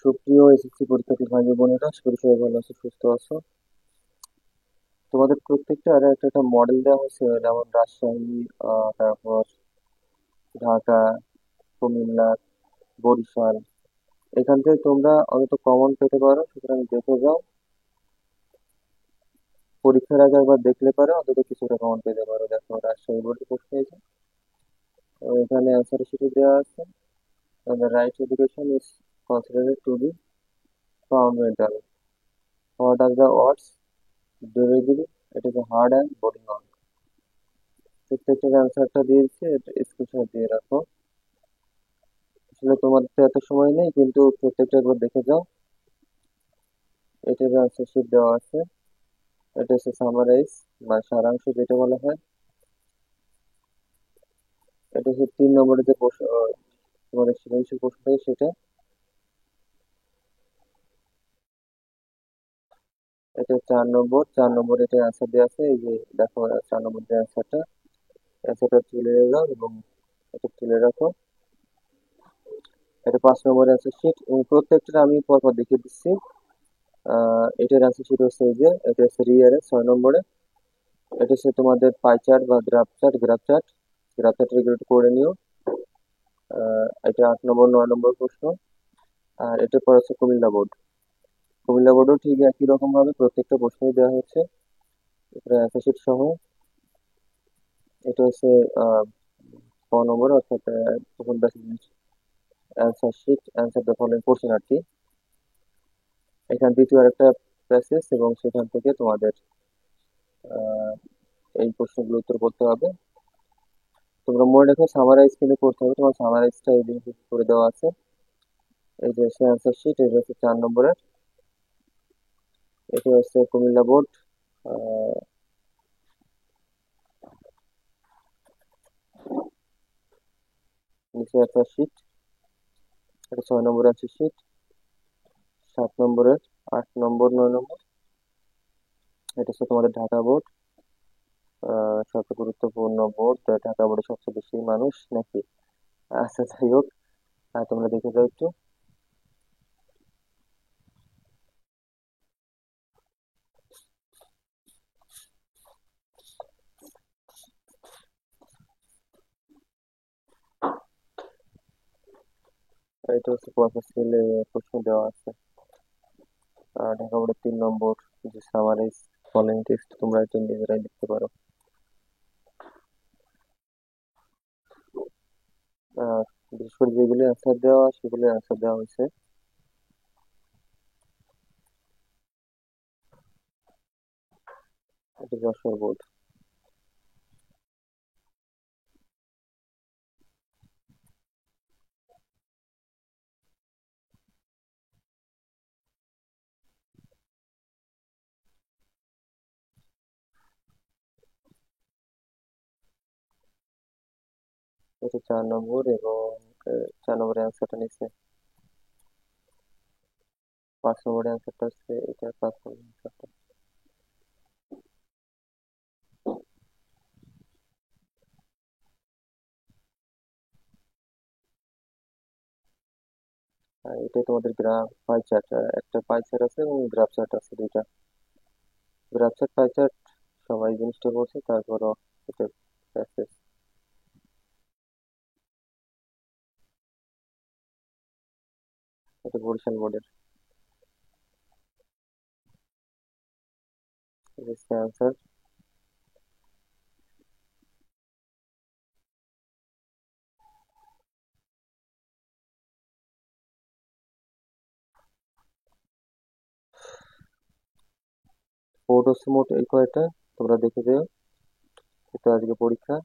সুপ্রিয় এসএসসি পরীক্ষার্থী ভাই ও বোনেরা, আশা করি সবাই ভালো আছো, সুস্থ আছো। তোমাদের প্রত্যেকটা আর একটা একটা মডেল দেওয়া হয়েছে, যেমন রাজশাহী, তারপর ঢাকা, কুমিল্লা, বরিশাল। এখান থেকে তোমরা অন্তত কমন পেতে পারো, সুতরাং দেখে যাও। পরীক্ষার আগে একবার দেখলে পারো, অন্তত কিছুটা কমন পেতে পারো। দেখো, রাজশাহী বোর্ডে প্রশ্ন হয়েছে, এখানে অ্যান্সার শিটে দেওয়া আছে, the right education is considered to be fundamental. What are the odds? Durability, it is a hard and boring on. প্রত্যেকটার অ্যান্সারটা দিয়েছে, স্ক্রিনশট দিয়ে রাখো। আসলে তোমার তো এত সময় নেই, কিন্তু প্রত্যেকটা একবার দেখে যাও। এটার অ্যান্সার শিট দেওয়া আছে। এটা হচ্ছে সামারাইজ বা সারাংশ যেটা বলা হয়। এটা হচ্ছে 3 নম্বরের যে প্রশ্ন, তোমাদের সৃজনশীল প্রশ্ন থাকে সেটা। এটা 4 নম্বর, 4 নম্বর এটা অ্যান্সার দেওয়া আছে। এই যে দেখো, 4 নম্বর যে অ্যান্সারটা তুলে নাও এবং এটা তুলে রাখো। এটা 5 নম্বর অ্যান্সার শিট, এবং প্রত্যেকটা আমি পরপর দেখিয়ে দিচ্ছি। এটার অ্যান্সার শিট হচ্ছে এই যে, এটা হচ্ছে রিয়ারে 6 নম্বরে। এটা হচ্ছে তোমাদের পাই চার্ট বা গ্রাফ চার্ট এগুলো একটু করে নিও। এটা 8 নম্বর 9 নম্বর প্রশ্ন। আর এটা পর হচ্ছে কুমিল্লা বোর্ড। কুমিল্লা বোর্ডও ঠিক একই রকম ভাবে প্রত্যেকটা প্রশ্নই দেওয়া হচ্ছে এটা অ্যান্সার শিট সহ। এটা হচ্ছে আহ 6 নম্বর, অর্থাৎ প্রথম passage answer sheet, answer the following question আর কি। এখান দ্বিতীয় আরেকটা প্যাসেজ, এবং সেখান থেকে তোমাদের আহ, এই প্রশ্নগুলো উত্তর করতে হবে। তোমরা মনে রেখো, সামারাইজ কিন্তু করতে হবে, তোমার সামারাইজটা এই দিন করে দেওয়া আছে। এই যে হচ্ছে অ্যান্সার শিট, এটা হচ্ছে 4 নম্বরের। এটা হচ্ছে কুমিল্লা বোর্ড। আহ, নিচে অ্যান্সার শিট, এটা 6 নম্বর অ্যান্সার শিট। 7 নম্বরের, 8 নম্বর 9 নম্বর, এটা হচ্ছে তোমাদের ঢাকা বোর্ড। সবচেয়ে গুরুত্বপূর্ণ বোর্ড, ঢাকা বোর্ডে সবচেয়ে বেশি মানুষ নাকি। আচ্ছা, যাই হোক, তোমরা দেখে যাও একটু। এটা হচ্ছে প্রসেসিলে প্রশ্ন দেওয়া আছে। ঢাকা বোর্ডের 3 নম্বর, যে সামারাইজ ফলোইং টেক্সট, তোমরা এটা নিজেরাই লিখতে পারো। আহ, বিশেষ করে যেগুলো অ্যান্সার দেওয়া সেগুলো অ্যান্সার দেওয়া হয়েছে। এটা যশোর বোর্ড। এটা 4 নম্বর, এবং 4 নম্বরের অ্যান্সারটা নিচ্ছে। 5 নম্বরের অ্যান্সারটা হচ্ছে এটা, 5 নম্বরের অ্যান্সারটা। আর এটা তোমাদের গ্রাফ পাই চার্ট। একটা পাই চার্ট আছে এবং গ্রাফ চার্ট আছে, দুইটা। গ্রাফ চার্ট পাই চার্ট সবাই জিনিসটা বলছে, তারপরও এটা প্যাসেজ। এটা বরিশাল বোর্ডের। অ্যান্সার বোর্ড হচ্ছে মোট এই কয়টা, তোমরা দেখে যেও। এটা আজকে পরীক্ষা।